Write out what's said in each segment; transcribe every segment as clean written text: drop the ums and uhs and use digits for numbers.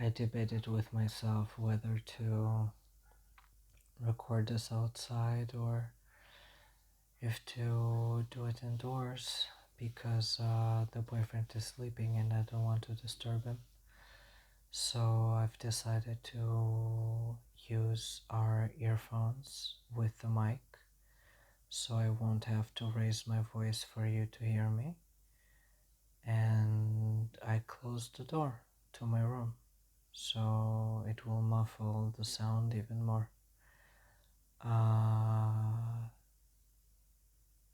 I debated with myself whether to record this outside or if to do it indoors because the boyfriend is sleeping and I don't want to disturb him. So I've decided to use our earphones with the mic so I won't have to raise my voice for you to hear me. And I closed the door to my room so it will muffle the sound even more.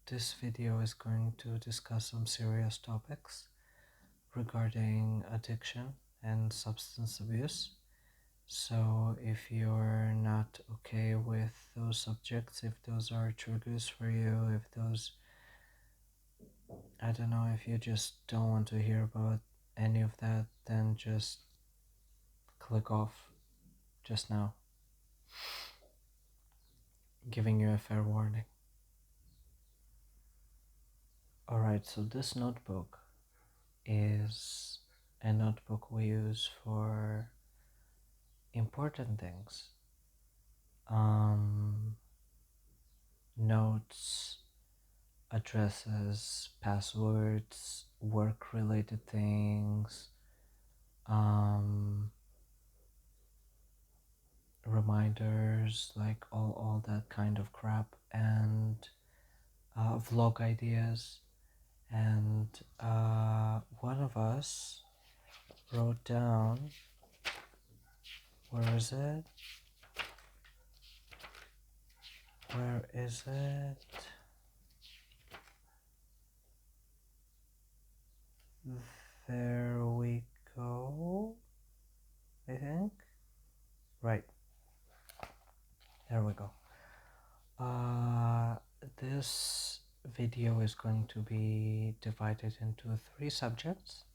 This video is going to discuss some serious topics regarding addiction and substance abuse. So if you're not okay with those subjects, if those are triggers for you, if those, I don't know, if you just don't want to hear about any of that, then just click off just now, giving you a fair warning. Alright, so this notebook is a notebook we use for important things. Notes, addresses, passwords, work related things, reminders, like all that kind of crap, and vlog ideas. And one of us wrote down, where is it? Where is it? There we go, I think. Right, there we go. This video is going to be divided into 3 subjects,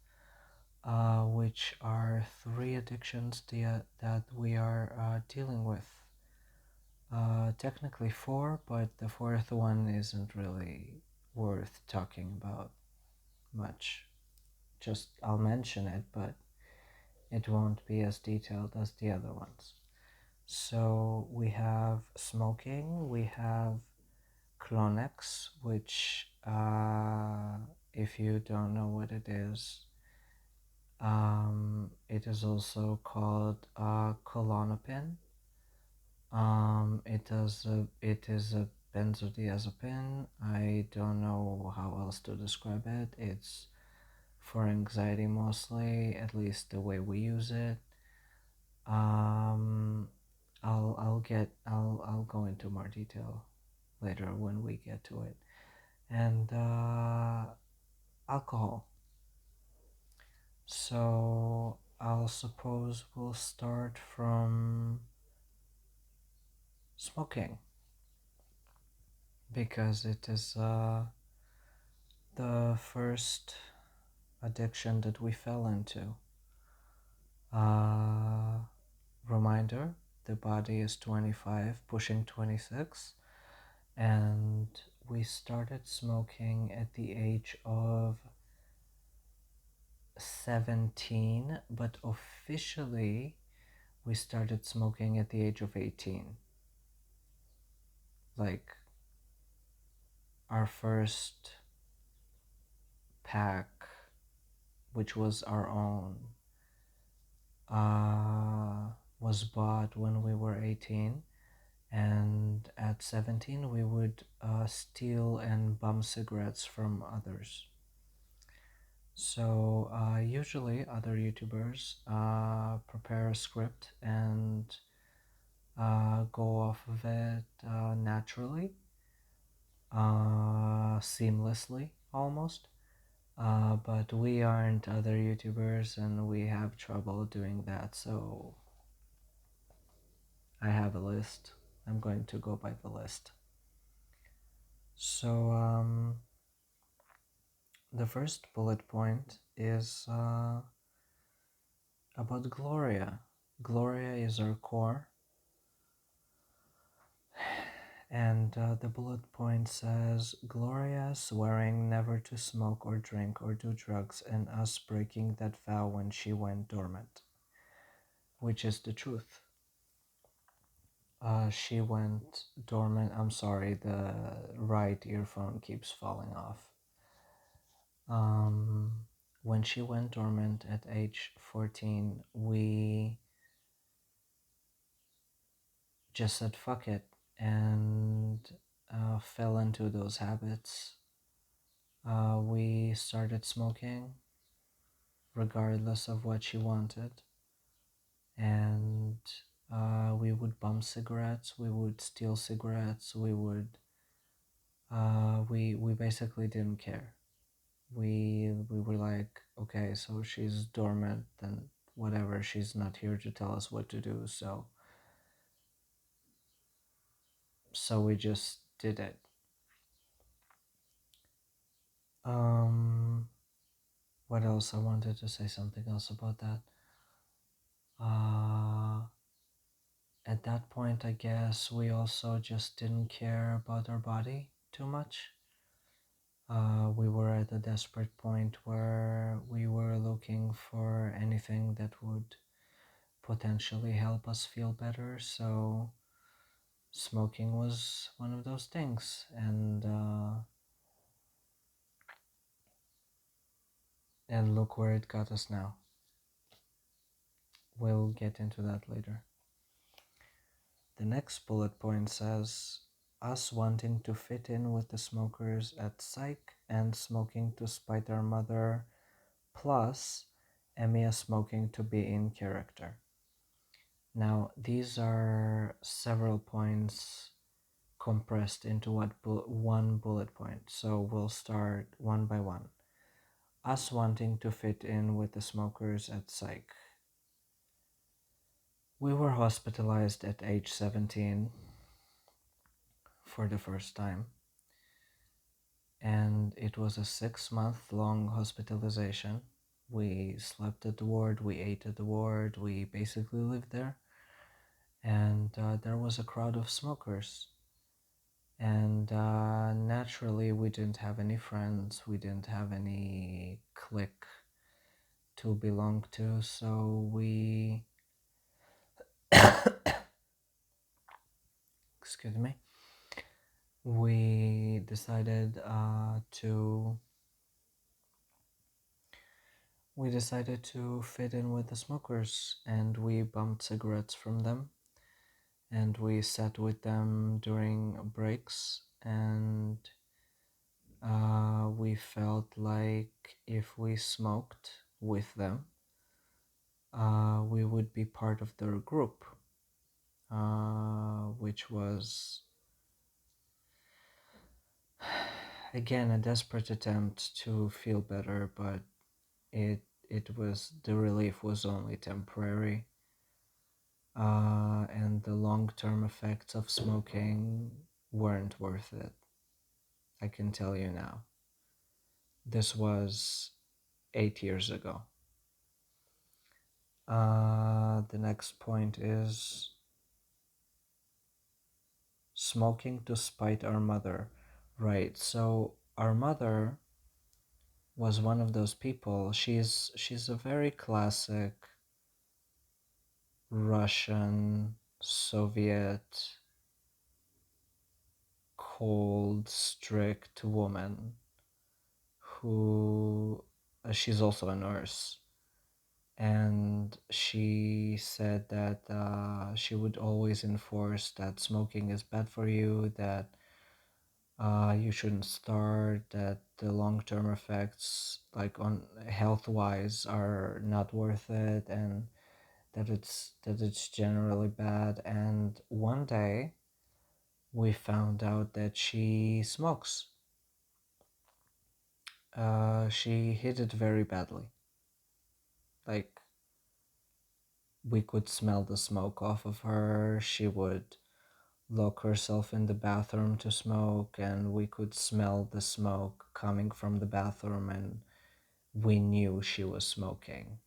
which are 3 addictions that we are dealing with. Technically 4, but the 4th one isn't really worth talking about much. Just I'll mention it, but it won't be as detailed as the other ones. So we have smoking, we have Clonex, which if you don't know what it is also called Klonopin. It is a benzodiazepine. I don't know how else to describe it. It's for anxiety mostly, at least the way we use it. I'll go into more detail later when we get to it. And alcohol. So I'll suppose we'll start from smoking because it is the first addiction that we fell into. Reminder, the body is 25, pushing 26, and we started smoking at the age of 17, but officially we started smoking at the age of 18. Like, our first pack, which was our own, was bought when we were 18, and at 17 we would steal and bum cigarettes from others. So usually other YouTubers prepare a script and go off of it naturally, seamlessly almost. But we aren't other YouTubers and we have trouble doing that, so I have a list. I'm going to go by the list. So the first bullet point is about Gloria. Gloria is our core, and the bullet point says Gloria swearing never to smoke or drink or do drugs, and us breaking that vow when she went dormant. which is the truth. She went dormant. I'm sorry, the right earphone keeps falling off. Um, when she went dormant at age 14, we just said fuck it and fell into those habits. We started smoking regardless of what she wanted, and we would bum cigarettes, we would steal cigarettes, we basically didn't care. We were like, okay, so she's dormant, then whatever, she's not here to tell us what to do, so we just did it. Um, what else? I wanted to say something else about that. Uh, at that point, I guess we also just didn't care about our body too much. We were at a desperate point where we were looking for anything that would potentially help us feel better. So smoking was one of those things, and look where it got us now. We'll get into that later. The next bullet point says us wanting to fit in with the smokers at psych and smoking to spite our mother, plus Emiya smoking to be in character. Now, these are several points compressed into one bullet point, so we'll start one by one. Us wanting to fit in with the smokers at psych. We were hospitalized at age 17 for the first time, and it was a 6-month long hospitalization. We slept at the ward, we ate at the ward, we basically lived there, and there was a crowd of smokers. And naturally, we didn't have any friends, we didn't have any clique to belong to, so we excuse me, we decided to fit in with the smokers, and we bumped cigarettes from them, and we sat with them during breaks, and we felt like if we smoked with them, we would be part of their group, which was again a desperate attempt to feel better, but the relief was only temporary, and the long-term effects of smoking weren't worth it. I can tell you now. This was 8 years ago. The next point is smoking to spite our mother. Right, so our mother was one of those people. She's a very classic Russian, Soviet, cold, strict woman who she's also a nurse, and she said that she would always enforce that smoking is bad for you, that you shouldn't start, that the long-term effects, like on health-wise, are not worth it, and that it's generally bad. And one day we found out that she smokes. She hid it very badly. Like, we could smell the smoke off of her. She would lock herself in the bathroom to smoke, and we could smell the smoke coming from the bathroom, and we knew she was smoking.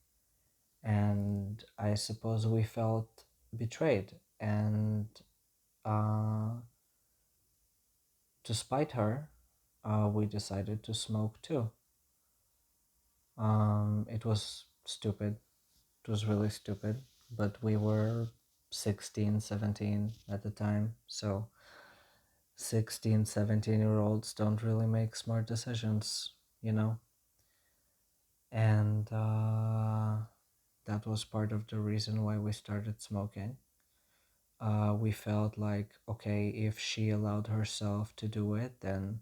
And I suppose we felt betrayed, and uh, to spite her, we decided to smoke too. It was stupid. It was really stupid, but we were 16, 17 at the time. So 16, 17-year-olds don't really make smart decisions, you know? And that was part of the reason why we started smoking. We felt like, okay, if she allowed herself to do it, then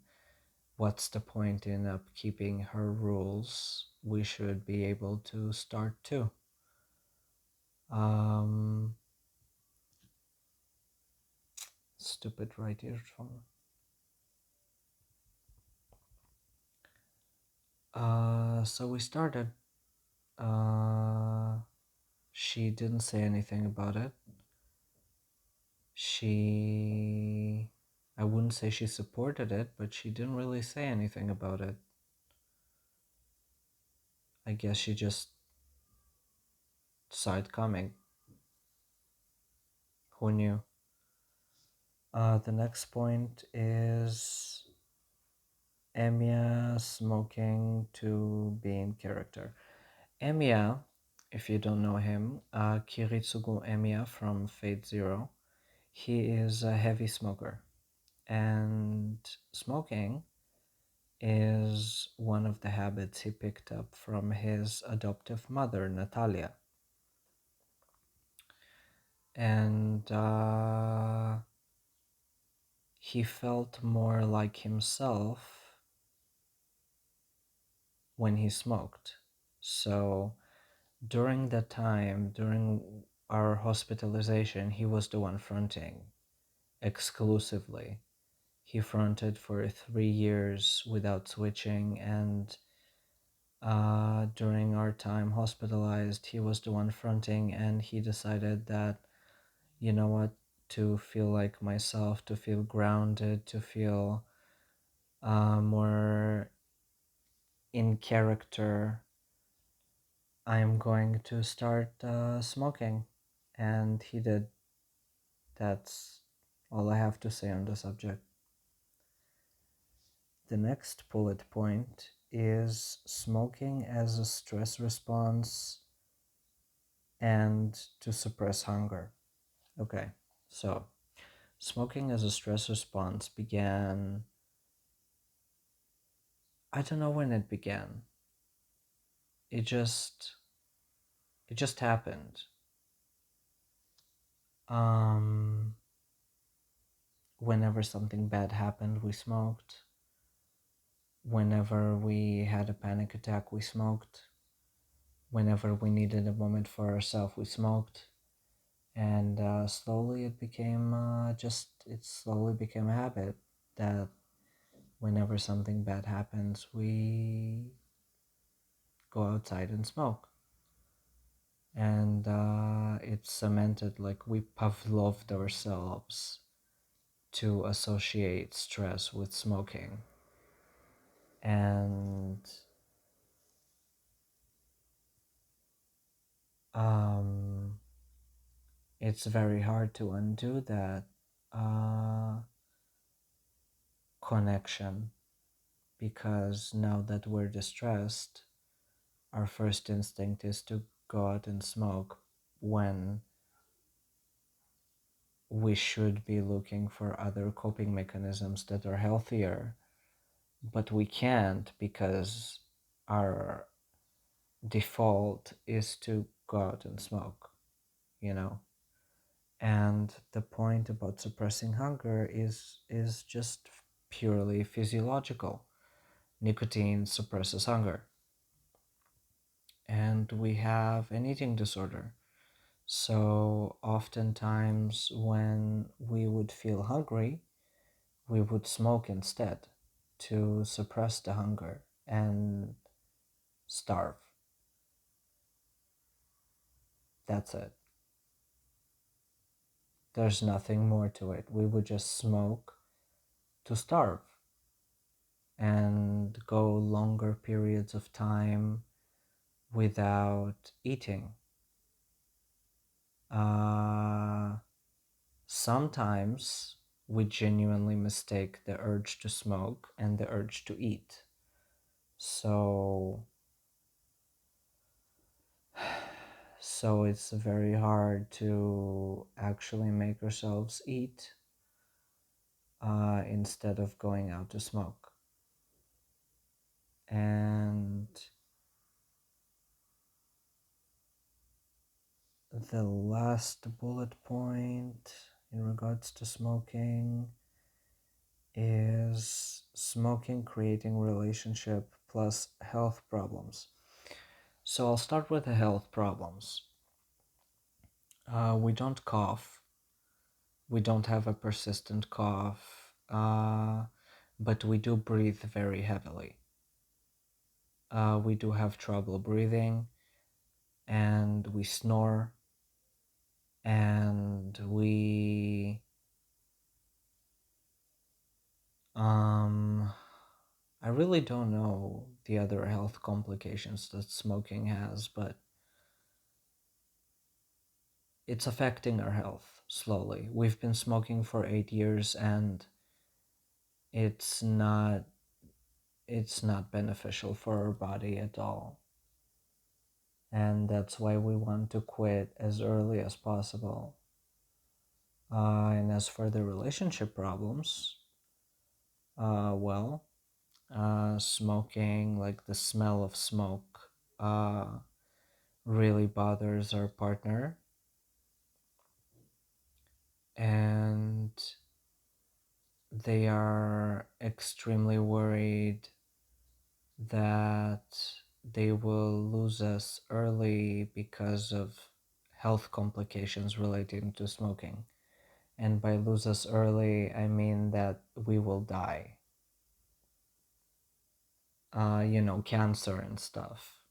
what's the point in keeping her rules? We should be able to start too. Um, Stupid right earphone. So we started. Uh, she didn't say anything about it. I wouldn't say she supported it, but she didn't really say anything about it. I guess she just saw it coming. Who knew? The next point is Emiya smoking to be in character. Emiya, if you don't know him, Kiritsugu Emiya from Fate Zero, he is a heavy smoker. And smoking is one of the habits he picked up from his adoptive mother, Natalia. And he felt more like himself when he smoked. So during that time, during our hospitalization, he was the one fronting exclusively. He fronted for 3 years without switching, and during our time hospitalized, he was the one fronting, and he decided that, you know what, to feel like myself, to feel grounded, to feel more in character, I'm going to start smoking. And he did. That's all I have to say on the subject. The next bullet point is smoking as a stress response and to suppress hunger. Okay, so smoking as a stress response began, I don't know when it began. It just happened. Um Whenever something bad happened, we smoked. Whenever we had a panic attack, we smoked. Whenever we needed a moment for ourselves, we smoked. And slowly it slowly became a habit that whenever something bad happens, we go outside and smoke. And it's cemented, like we Pavloved ourselves to associate stress with smoking. And it's very hard to undo that uh, connection, because now that we're distressed, our first instinct is to go out and smoke when we should be looking for other coping mechanisms that are healthier, but we can't because our default is to go out and smoke, you know? And the point about suppressing hunger is just purely physiological. Nicotine suppresses hunger. And we have an eating disorder. So oftentimes when we would feel hungry, we would smoke instead to suppress the hunger and starve. That's it. There's nothing more to it. We would just smoke to starve and go longer periods of time without eating. Sometimes we genuinely mistake the urge to smoke and the urge to eat. So So it's very hard to actually make ourselves eat instead of going out to smoke. And the last bullet point in regards to smoking is smoking creating relationship plus health problems. So I'll start with the health problems. We don't cough. We don't have a persistent cough, but we do breathe very heavily. We do have trouble breathing, and we snore, and I really don't know the other health complications that smoking has, but it's affecting our health slowly. We've been smoking for 8 years, and it's not beneficial for our body at all. And that's why we want to quit as early as possible. And as for the relationship problems, well, smoking, like the smell of smoke, really bothers our partner, and they are extremely worried that they will lose us early because of health complications relating to smoking. And by lose us early, I mean that we will die. Cancer and stuff.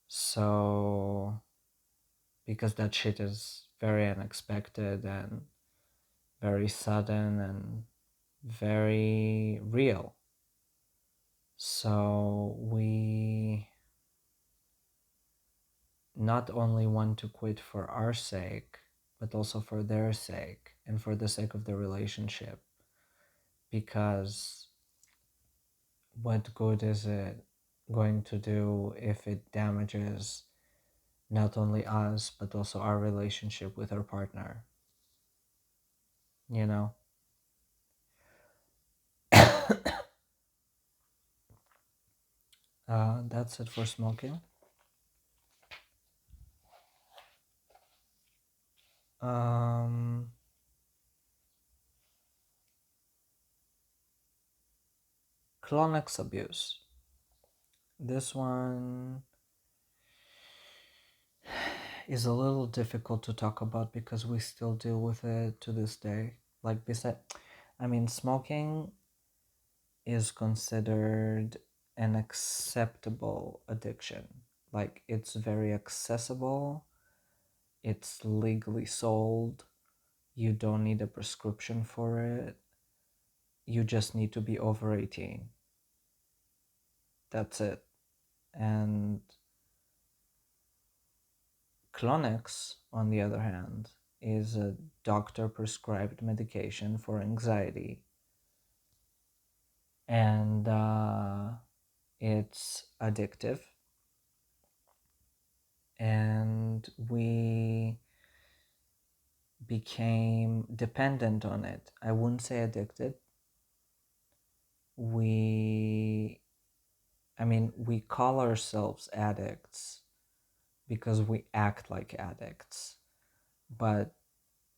So, because that shit is very unexpected and very sudden and very real. So, we not only want to quit for our sake, but also for their sake and for the sake of the relationship. Because what good is it going to do if it damages not only us, but also our relationship with our partner? You know? That's it for smoking. Um, Clonics abuse. This one is a little difficult to talk about because we still deal with it to this day. Like, smoking is considered an acceptable addiction. Like, it's very accessible, it's legally sold, you don't need a prescription for it, you just need to be over 18. That's it. And Clonix, on the other hand, is a doctor prescribed medication for anxiety. And it's addictive. And we became dependent on it. I wouldn't say addicted. We call ourselves addicts because we act like addicts, but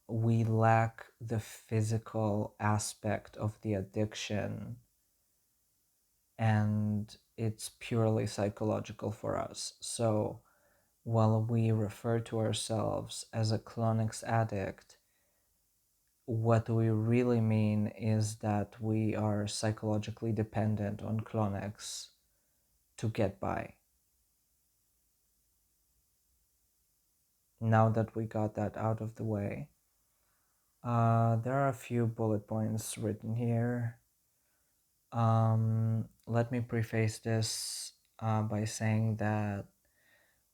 we lack the physical aspect of the addiction, and it's purely psychological for us. So while we refer to ourselves as a Clonix addict, what we really mean is that we are psychologically dependent on Clonix to get by. Now that we got that out of the way, there are a few bullet points written here. Let me preface this by saying that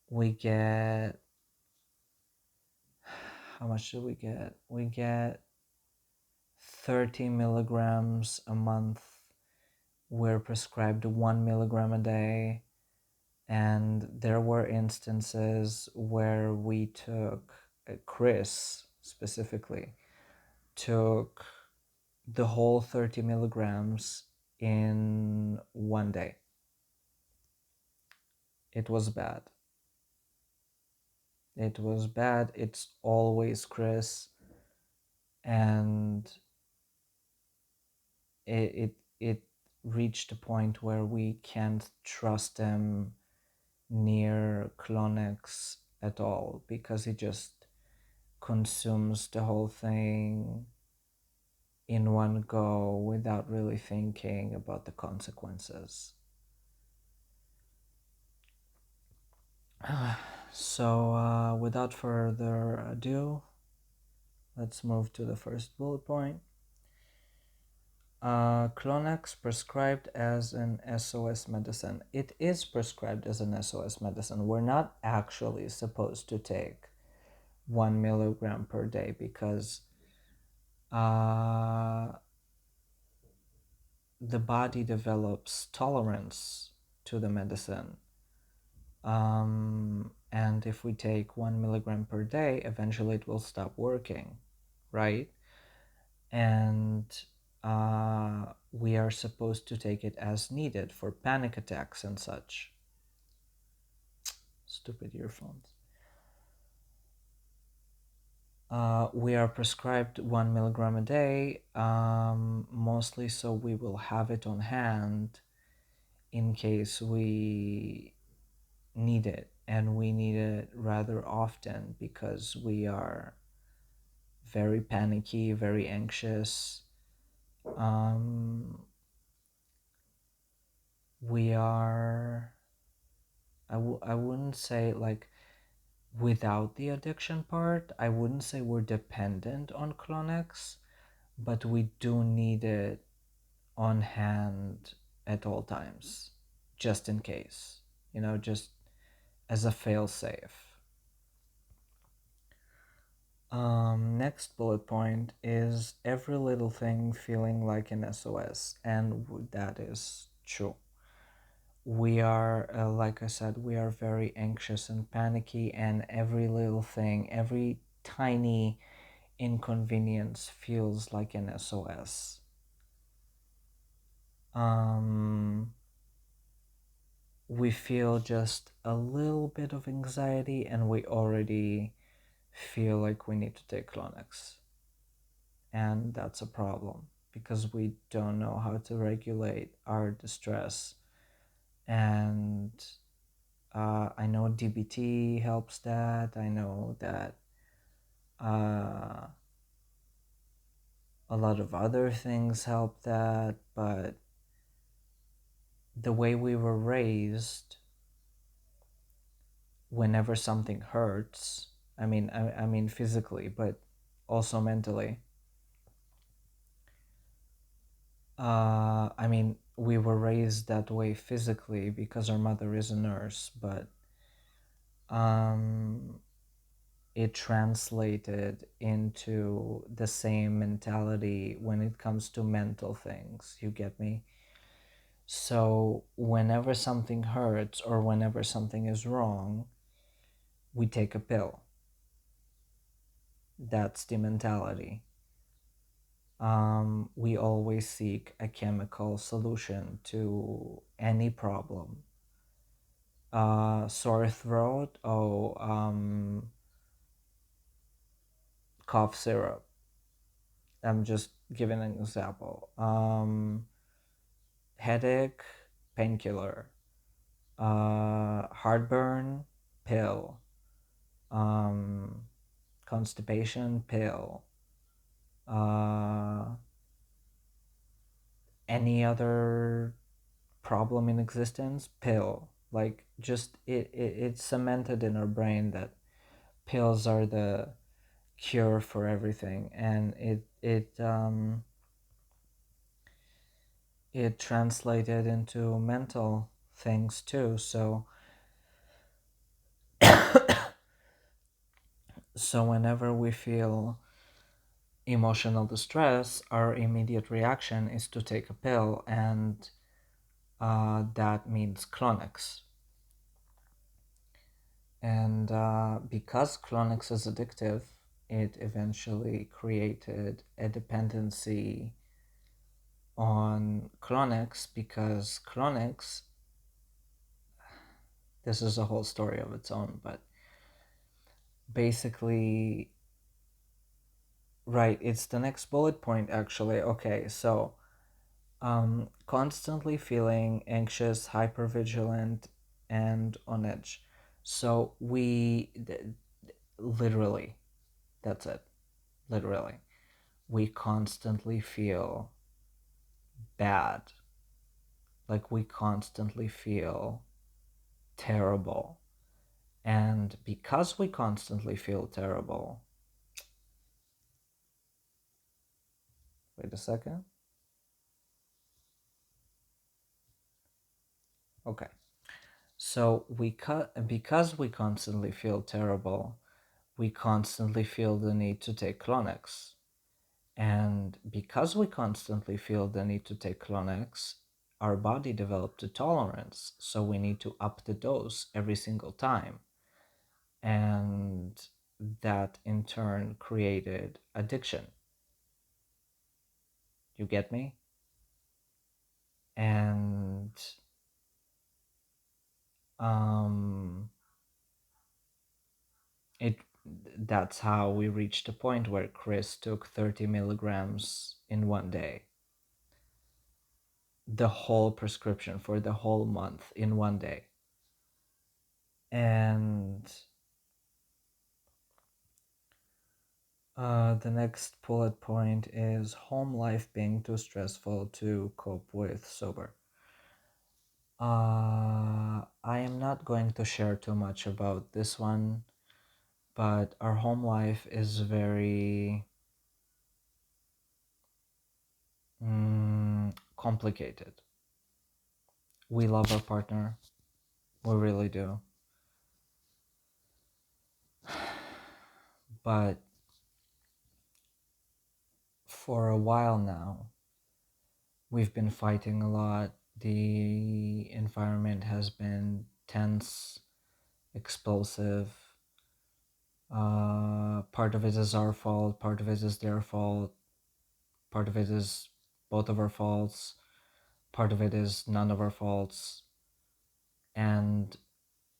we get, how much do we get? We get 30 milligrams a month. We're prescribed 1 milligram a day. And there were instances where we took, Chris specifically, took the whole 30 milligrams in one day. It was bad. It was bad. It's always Chris. And it reached a point where we can't trust him near Clonex at all, because he just consumes the whole thing in one go without really thinking about the consequences. So, without further ado, let's move to the first bullet point. Clonex prescribed as an SOS medicine. It is prescribed as an SOS medicine. We're not actually supposed to take 1 milligram per day, because the body develops tolerance to the medicine. And if we take 1 milligram per day, eventually it will stop working, right? And we are supposed to take it as needed for panic attacks and such. Stupid earphones. We are prescribed 1 milligram a day, mostly so we will have it on hand in case we need it, and we need it rather often because we are very panicky, very anxious. We are, I wouldn't say like without the addiction part, I wouldn't say we're dependent on Clonex, but we do need it on hand at all times, just in case, just as a fail-safe. Next bullet point is every little thing feeling like an SOS, and that is true. We are, like I said, we are very anxious and panicky, and every little thing, every tiny inconvenience feels like an SOS. We feel just a little bit of anxiety and we already feel like we need to take Clonex. And that's a problem because we don't know how to regulate our distress. And I know DBT helps that. I know that a lot of other things help that, but the way we were raised, whenever something hurts, I mean physically, but also mentally. I mean, we were raised that way physically because our mother is a nurse, but it translated into the same mentality when it comes to mental things. You get me? So whenever something hurts or whenever something is wrong, we take a pill. That's the mentality. We always seek a chemical solution to any problem. Sore throat, cough syrup. I'm just giving an example. Headache, painkiller. Heartburn, pill. Constipation, pill. Any other problem in existence, pill. Like, just it's cemented in our brain that pills are the cure for everything, and it translated into mental things too. So whenever we feel emotional distress, our immediate reaction is to take a pill, and that means Clonex. And because Clonix is addictive, it eventually created a dependency on Clonix because Clonix, this is a whole story of its own, but basically, right, it's the next bullet point actually. Okay, so constantly feeling anxious, hypervigilant, and on edge. So literally, that's it. Literally, we constantly feel bad. Like we constantly feel terrible. And because we constantly feel terrible, wait a second. Okay. So because we constantly feel terrible, we constantly feel the need to take Clonix. And because we constantly feel the need to take Clonix, our body developed a tolerance. So we need to up the dose every single time. And that in turn created addiction. You get me? And um, it that's how we reached a point where Chris took 30 milligrams in one day. The whole prescription for the whole month in one day. And the next bullet point is home life being too stressful to cope with sober. I am not going to share too much about this one, but our home life is very complicated. We love our partner, we really do. But for a while now, we've been fighting a lot. The environment has been tense, explosive. Part of it is our fault, part of it is their fault, part of it is both of our faults, part of it is none of our faults. And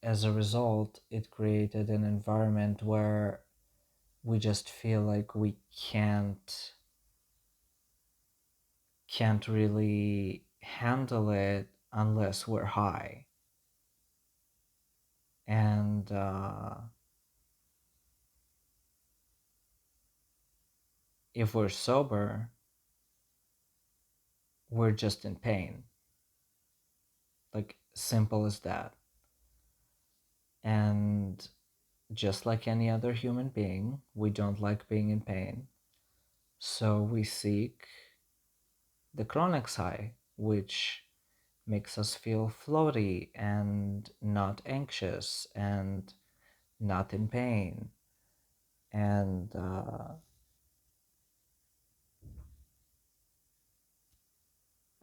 as a result, it created an environment where we just feel like we can't really handle it unless we're high. And if we're sober, we're just in pain. Like, simple as that. And just like any other human being, we don't like being in pain. So we seek the Chronix high, which makes us feel floaty and not anxious and not in pain. And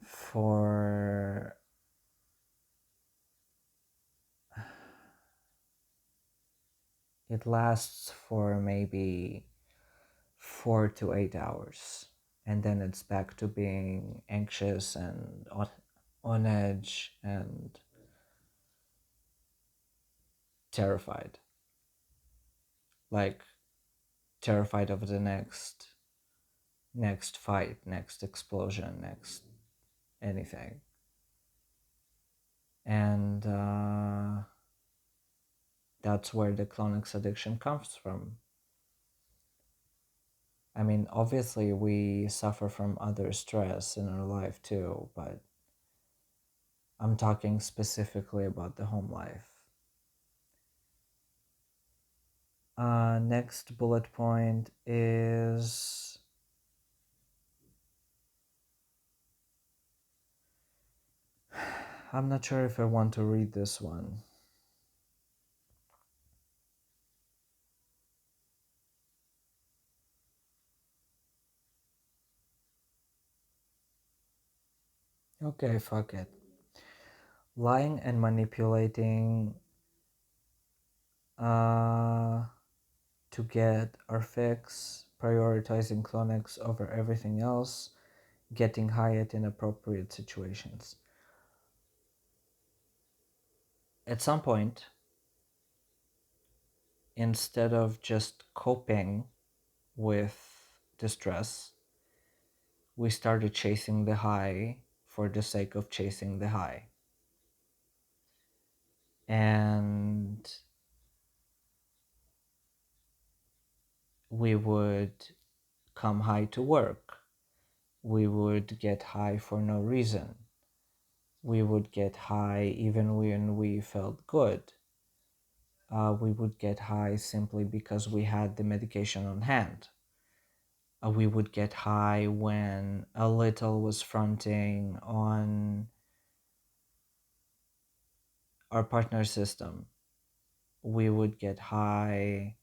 for it lasts for maybe 4 to 8 hours, and then it's back to being anxious and on edge and terrified, like terrified of the next fight, next explosion, next anything. And that's where the Clonix addiction comes from. I mean, obviously we suffer from other stress in our life too, but I'm talking specifically about the home life. Next bullet point is I'm not sure if I want to read this one. Okay, fuck it. Lying and manipulating uh, to get our fix, prioritizing Clonics over everything else, getting high at inappropriate situations. At some point, instead of just coping with distress, we started chasing the high for the sake of chasing the high. And we would come high to work. We would get high for no reason. We would get high even when we felt good. We would get high simply because we had the medication on hand. We would get high when a little was fronting on our partner system. We would get high.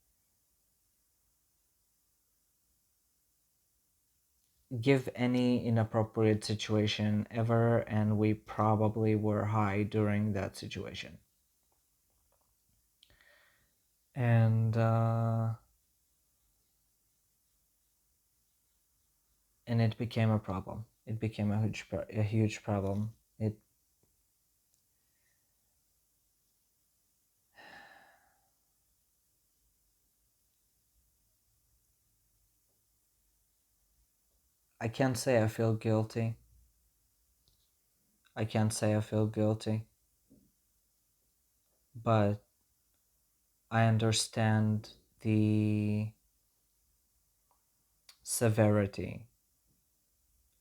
Give any inappropriate situation ever, and we probably were high during that situation. And and it became a problem. It became a huge problem. I can't say I feel guilty. I can't say I feel guilty, but I understand the severity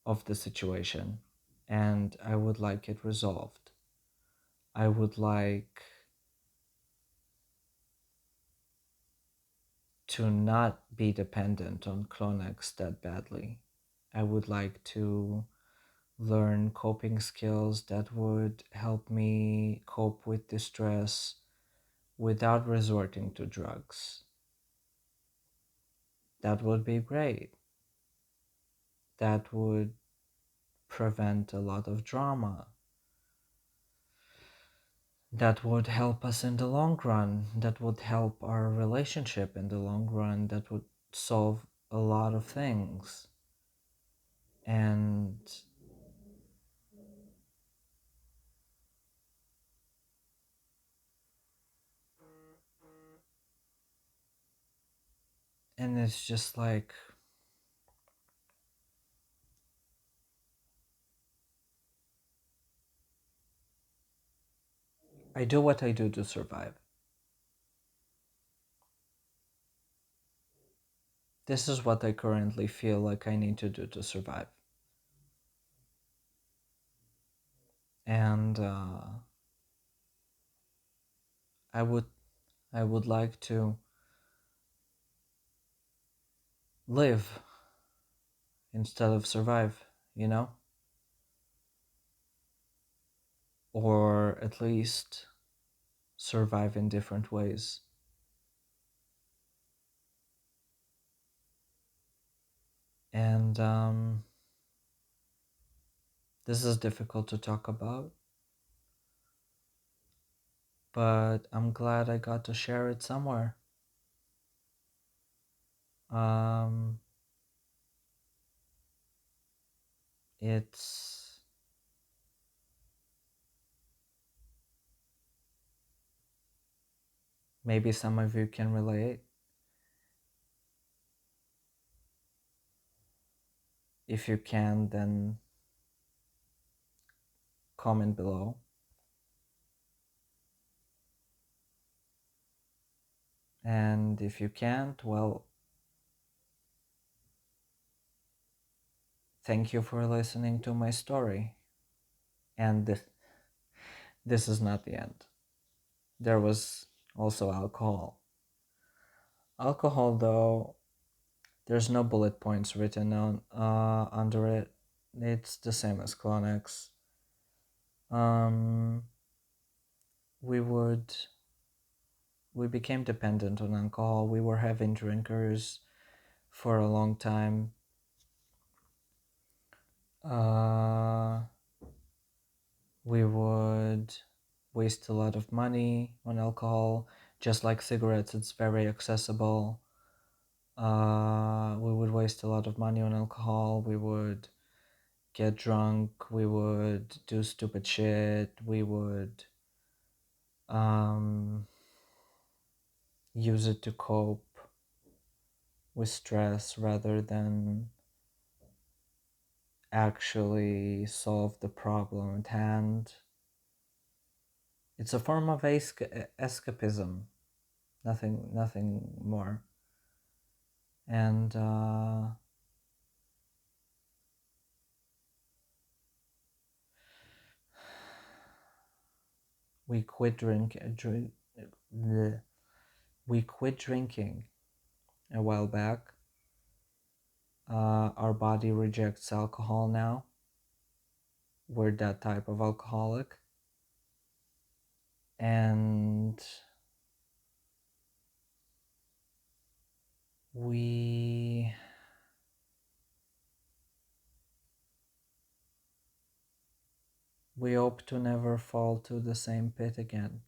of the situation, and I would like it resolved. I would like to not be dependent on Clonex that badly. I would like to learn coping skills that would help me cope with distress without resorting to drugs. That would be great. That would prevent a lot of drama. That would help us in the long run. That would help our relationship in the long run. That would solve a lot of things. And it's just like I do what I do to survive. This is what I currently feel like I need to do to survive. And I would I would like to live instead of survive, you know? Or at least survive in different ways. And this is difficult to talk about, but I'm glad I got to share it somewhere. Um, it's maybe some of you can relate. If you can, then comment below. And if you can't, well, thank you for listening to my story. And this is not the end. There was also alcohol. Alcohol, though, there's no bullet points written on under it. It's the same as Clonex. Um, we would we became dependent on alcohol. We were having drinkers for a long time. Uh, we would waste a lot of money on alcohol Just like cigarettes, it's very accessible. We would waste a lot of money on alcohol. We would get drunk. We would do stupid shit. We would um, use it to cope with stress rather than actually solve the problem at hand. It's a form of escapism, nothing more. And we quit we quit drinking a while back. Our body rejects alcohol now. We're that type of alcoholic. And we hope to never fall to the same pit again.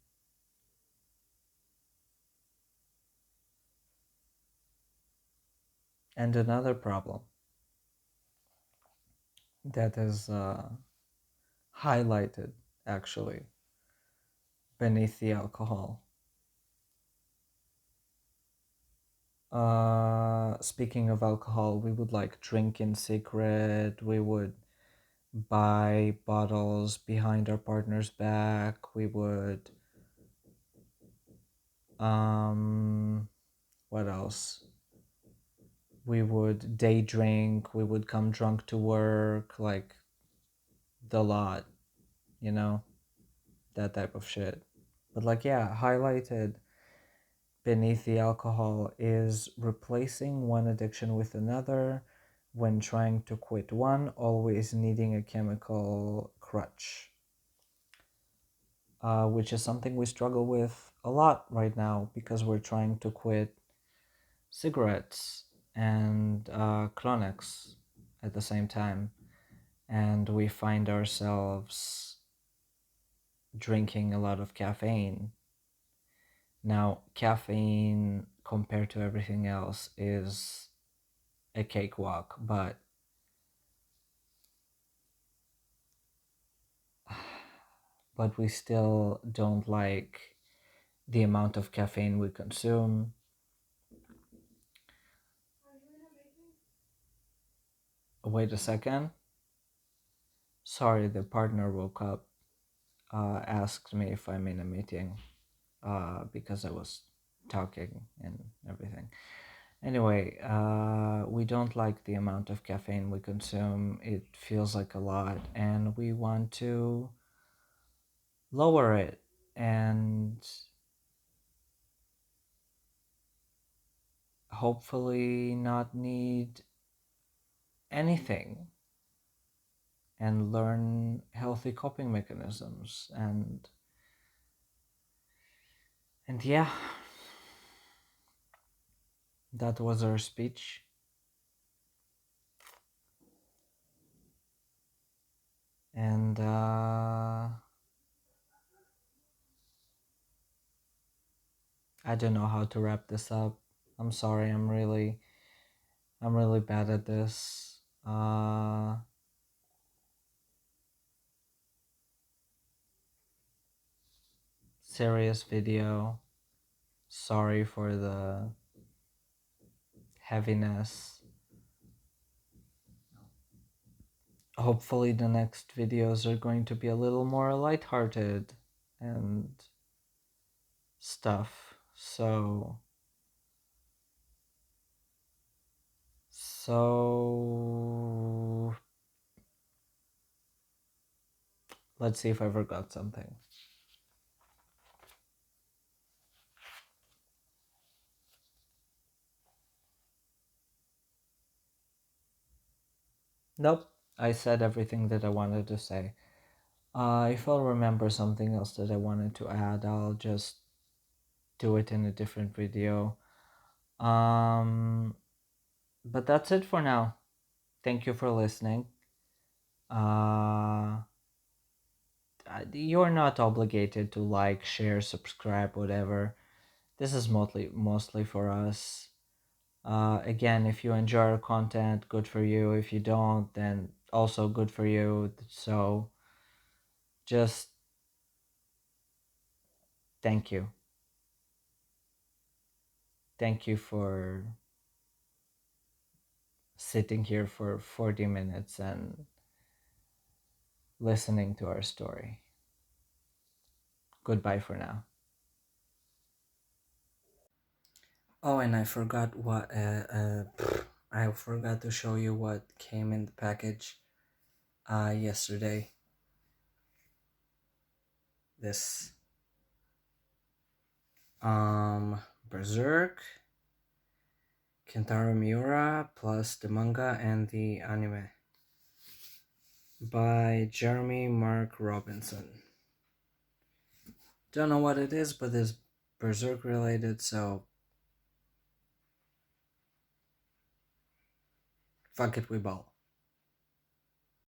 And another problem that is highlighted actually beneath the alcohol. Speaking of alcohol, we would like drink in secret. We would buy bottles behind our partner's back. We would what else? We would day drink. We would come drunk to work, like the lot, you know, that type of shit. But like, yeah, highlighted beneath the alcohol is replacing one addiction with another when trying to quit one, always needing a chemical crutch, which is something we struggle with a lot right now because we're trying to quit cigarettes and Chronics at the same time. And we find ourselves drinking a lot of caffeine. Now, caffeine compared to everything else is a cakewalk, but we still don't like the amount of caffeine we consume. Wait a second. Sorry, the partner woke up, asked me if I'm in a meeting, because I was talking and everything. Anyway, we don't like the amount of caffeine we consume. It feels like a lot, and we want to lower it and hopefully not need anything and learn healthy coping mechanisms. And yeah, that was our speech. And I don't know how to wrap this up. I'm sorry. I'm really bad at this. Serious video. Sorry for the heaviness. Hopefully the next videos are going to be a little more lighthearted and stuff. So let's see if I forgot something. Nope, I said everything that I wanted to say. If I'll remember something else that I wanted to add, I'll just do it in a different video. But that's it for now. Thank you for listening. You're not obligated to like, share, subscribe, whatever. this is mostly for us. Again, if you enjoy our content, good for you. If you don't, then also good for you. So just thank you. Thank you for sitting here for 40 minutes and listening to our story. Goodbye for now. Oh, and I forgot what. I forgot to show you what came in the package. Yesterday. This. Berserk, Kentaro Miura, plus the manga and the anime by Jeremy Mark Robinson. Don't know what it is, but it's Berserk related, so fuck it, we ball.